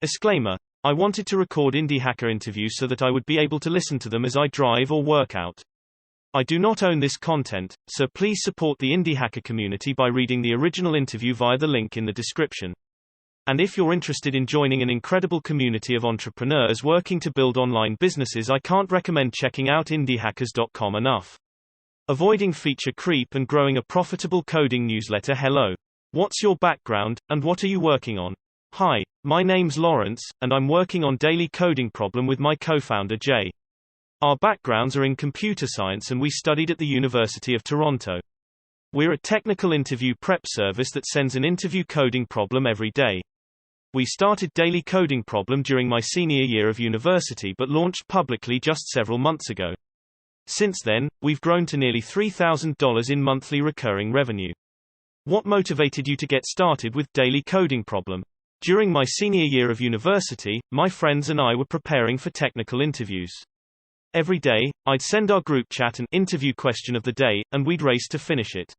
Disclaimer. I wanted to record Indie Hacker interviews so that I would be able to listen to them as I drive or work out. I do not own this content, so please support the Indie Hacker community by reading the original interview via the link in the description. And if you're interested in joining an incredible community of entrepreneurs working to build online businesses, I can't recommend checking out indiehackers.com enough. Avoiding feature creep and growing a profitable coding newsletter. Hello. What's your background, and what are you working on? Hi, my name's Lawrence, and I'm working on Daily Coding Problem with my co-founder Jay. Our backgrounds are in computer science and we studied at the University of Toronto. We're a technical interview prep service that sends an interview coding problem every day. We started Daily Coding Problem during my senior year of university but launched publicly just several months ago. Since then, we've grown to nearly $3,000 in monthly recurring revenue. What motivated you to get started with Daily Coding Problem? During my senior year of university, my friends and I were preparing for technical interviews. Every day, I'd send our group chat an interview question of the day, and we'd race to finish it.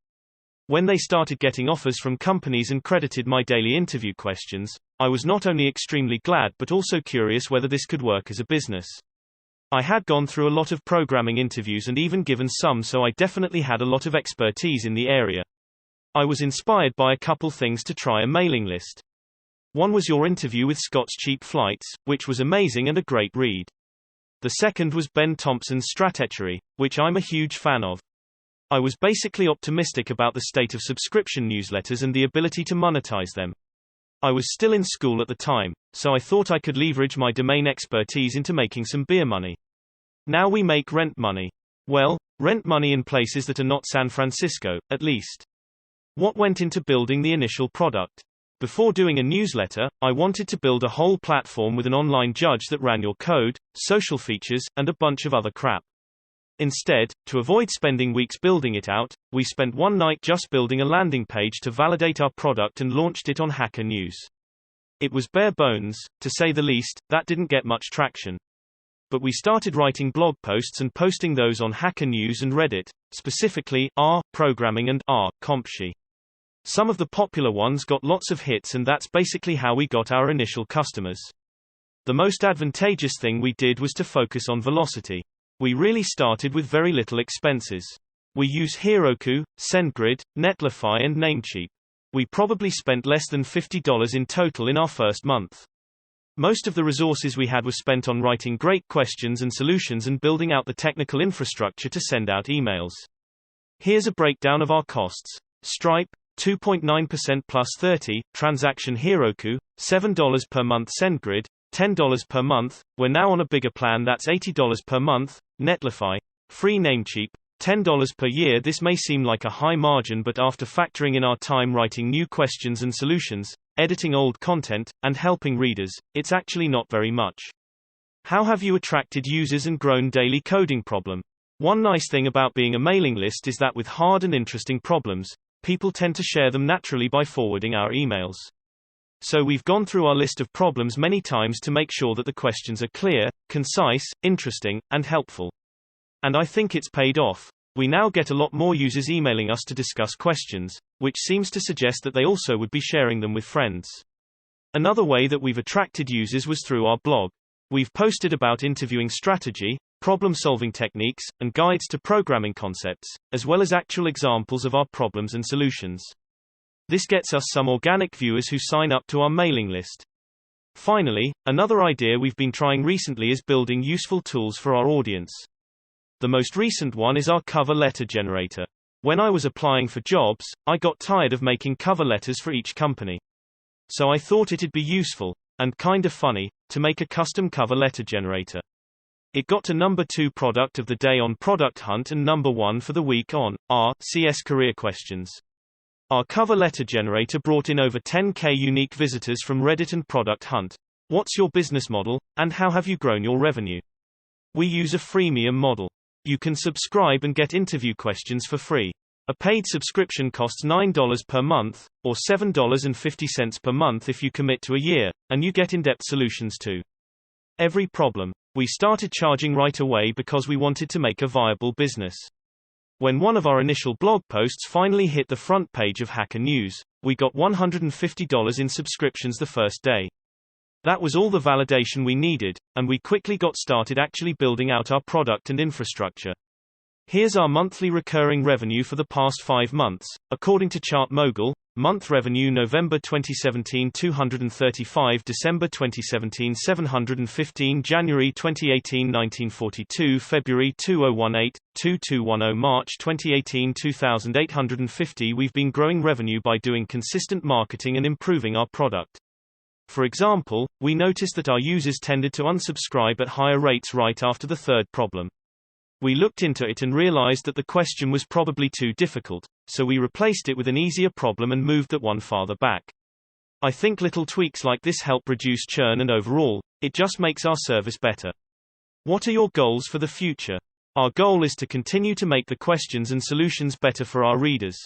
When they started getting offers from companies and credited my daily interview questions, I was not only extremely glad but also curious whether this could work as a business. I had gone through a lot of programming interviews and even given some, so I definitely had a lot of expertise in the area. I was inspired by a couple things to try a mailing list. One was your interview with Scott's Cheap Flights, which was amazing and a great read. The second was Ben Thompson's Stratechery, which I'm a huge fan of. I was basically optimistic about the state of subscription newsletters and the ability to monetize them. I was still in school at the time, so I thought I could leverage my domain expertise into making some beer money. Now we make rent money. Well, rent money in places that are not San Francisco, at least. What went into building the initial product? Before doing a newsletter, I wanted to build a whole platform with an online judge that ran your code, social features, and a bunch of other crap. Instead, to avoid spending weeks building it out, we spent one night just building a landing page to validate our product and launched it on Hacker News. It was bare bones, to say the least. That didn't get much traction. But we started writing blog posts and posting those on Hacker News and Reddit, specifically r programming and r-compsci. Some of the popular ones got lots of hits, and that's basically how we got our initial customers. The most advantageous thing we did was to focus on velocity. We really started with very little expenses. We use Heroku, SendGrid, Netlify and Namecheap. We probably spent less than $50 in total in our first month. Most of the resources we had were spent on writing great questions and solutions and building out the technical infrastructure to send out emails. Here's a breakdown of our costs. Stripe, 2.9% plus 30, transaction Heroku, $7 per month SendGrid, $10 per month, we're now on a bigger plan that's $80 per month, Netlify, free Namecheap, $10 per year. This may seem like a high margin, but after factoring in our time writing new questions and solutions, editing old content, and helping readers, it's actually not very much. How have you attracted users and grown Daily Coding Problem? One nice thing about being a mailing list is that with hard and interesting problems, people tend to share them naturally by forwarding our emails. So we've gone through our list of problems many times to make sure that the questions are clear, concise, interesting, and helpful. And I think it's paid off. We now get a lot more users emailing us to discuss questions, which seems to suggest that they also would be sharing them with friends. Another way that we've attracted users was through our blog. We've posted about interviewing strategy, problem-solving techniques, and guides to programming concepts, as well as actual examples of our problems and solutions. This gets us some organic viewers who sign up to our mailing list. Finally, another idea we've been trying recently is building useful tools for our audience. The most recent one is our cover letter generator. When I was applying for jobs, I got tired of making cover letters for each company. So I thought it'd be useful, and kind of funny, to make a custom cover letter generator. It got to number 2 product of the day on Product Hunt and number 1 for the week on CS Career Questions. Our cover letter generator brought in over 10,000 unique visitors from Reddit and Product Hunt. What's your business model, and how have you grown your revenue? We use a freemium model. You can subscribe and get interview questions for free. A paid subscription costs $9 per month, or $7.50 per month if you commit to a year, and you get in-depth solutions to every problem. We started charging right away because we wanted to make a viable business. When one of our initial blog posts finally hit the front page of Hacker News, we got $150 in subscriptions the first day. That was all the validation we needed, and we quickly got started actually building out our product and infrastructure. Here's our monthly recurring revenue for the past 5 months. According to ChartMogul, month revenue November 2017 $235, December 2017 $715, January 2018 $1942, February 2018 $2210, March 2018 $2,850. We've been growing revenue by doing consistent marketing and improving our product. For example, we noticed that our users tended to unsubscribe at higher rates right after the third problem. We looked into it and realized that the question was probably too difficult, so we replaced it with an easier problem and moved that one farther back. I think little tweaks like this help reduce churn, and overall, it just makes our service better. What are your goals for the future? Our goal is to continue to make the questions and solutions better for our readers.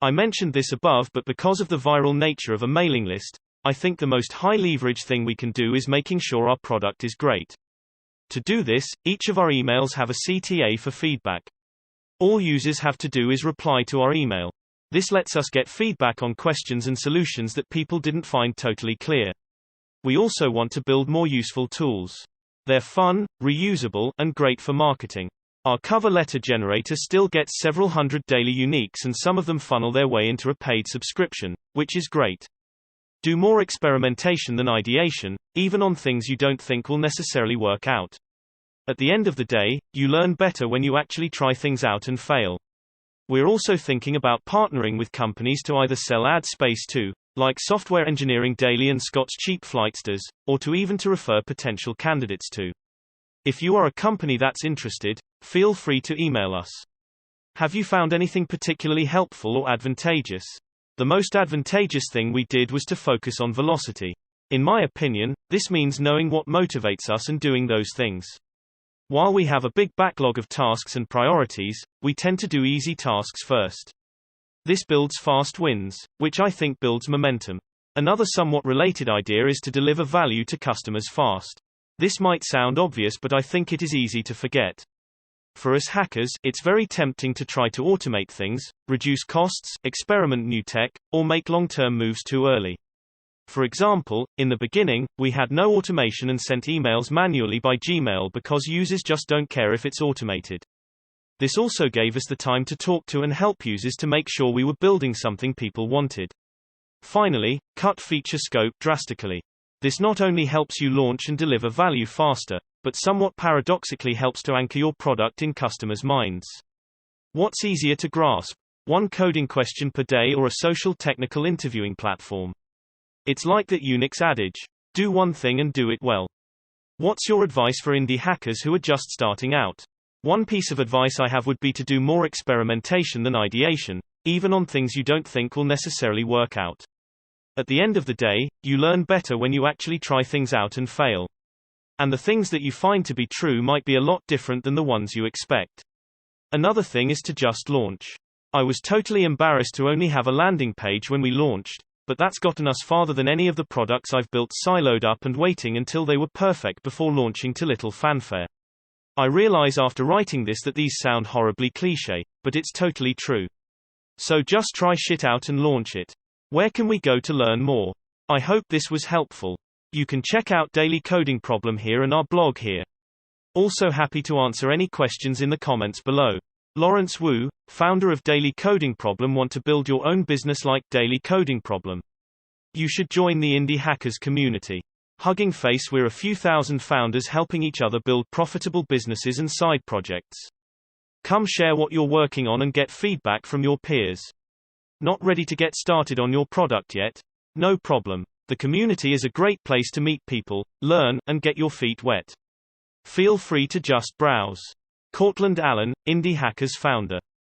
I mentioned this above, but because of the viral nature of a mailing list, I think the most high leverage thing we can do is making sure our product is great. To do this, each of our emails have a CTA for feedback. All users have to do is reply to our email. This lets us get feedback on questions and solutions that people didn't find totally clear. We also want to build more useful tools. They're fun, reusable, and great for marketing. Our cover letter generator still gets several hundred daily uniques, and some of them funnel their way into a paid subscription, which is great. Do more experimentation than ideation, even on things you don't think will necessarily work out. At the end of the day, you learn better when you actually try things out and fail. We're also thinking about partnering with companies to either sell ad space to, like Software Engineering Daily and Scott's Cheap Flightsters, or to even to refer potential candidates to. If you are a company that's interested, feel free to email us. Have you found anything particularly helpful or advantageous? The most advantageous thing we did was to focus on velocity. In my opinion, this means knowing what motivates us and doing those things. While we have a big backlog of tasks and priorities, we tend to do easy tasks first. This builds fast wins, which I think builds momentum. Another somewhat related idea is to deliver value to customers fast. This might sound obvious, but I think it is easy to forget. For us hackers, it's very tempting to try to automate things, reduce costs, experiment new tech, or make long-term moves too early. For example, in the beginning, we had no automation and sent emails manually by Gmail because users just don't care if it's automated. This also gave us the time to talk to and help users to make sure we were building something people wanted. Finally, cut feature scope drastically. This not only helps you launch and deliver value faster, but somewhat paradoxically helps to anchor your product in customers' minds. What's easier to grasp? One coding question per day or a social technical interviewing platform? It's like that Unix adage, do one thing and do it well. What's your advice for indie hackers who are just starting out? One piece of advice I have would be to do more experimentation than ideation, even on things you don't think will necessarily work out. At the end of the day, you learn better when you actually try things out and fail. And the things that you find to be true might be a lot different than the ones you expect. Another thing is to just launch. I was totally embarrassed to only have a landing page when we launched, but that's gotten us farther than any of the products I've built siloed up and waiting until they were perfect before launching to little fanfare. I realize after writing this that these sound horribly cliché, but it's totally true. So just try shit out and launch it. Where can we go to learn more? I hope this was helpful. You can check out Daily Coding Problem here and our blog here. Also happy to answer any questions in the comments below. Lawrence Wu, founder of Daily Coding Problem. Want to build your own business like Daily Coding Problem? You should join the Indie Hackers community. Hugging face, we're a few thousand founders helping each other build profitable businesses and side projects. Come share what you're working on and get feedback from your peers. Not ready to get started on your product yet? No problem. The community is a great place to meet people, learn, and get your feet wet. Feel free to just browse. Courtland Allen, Indie Hackers founder.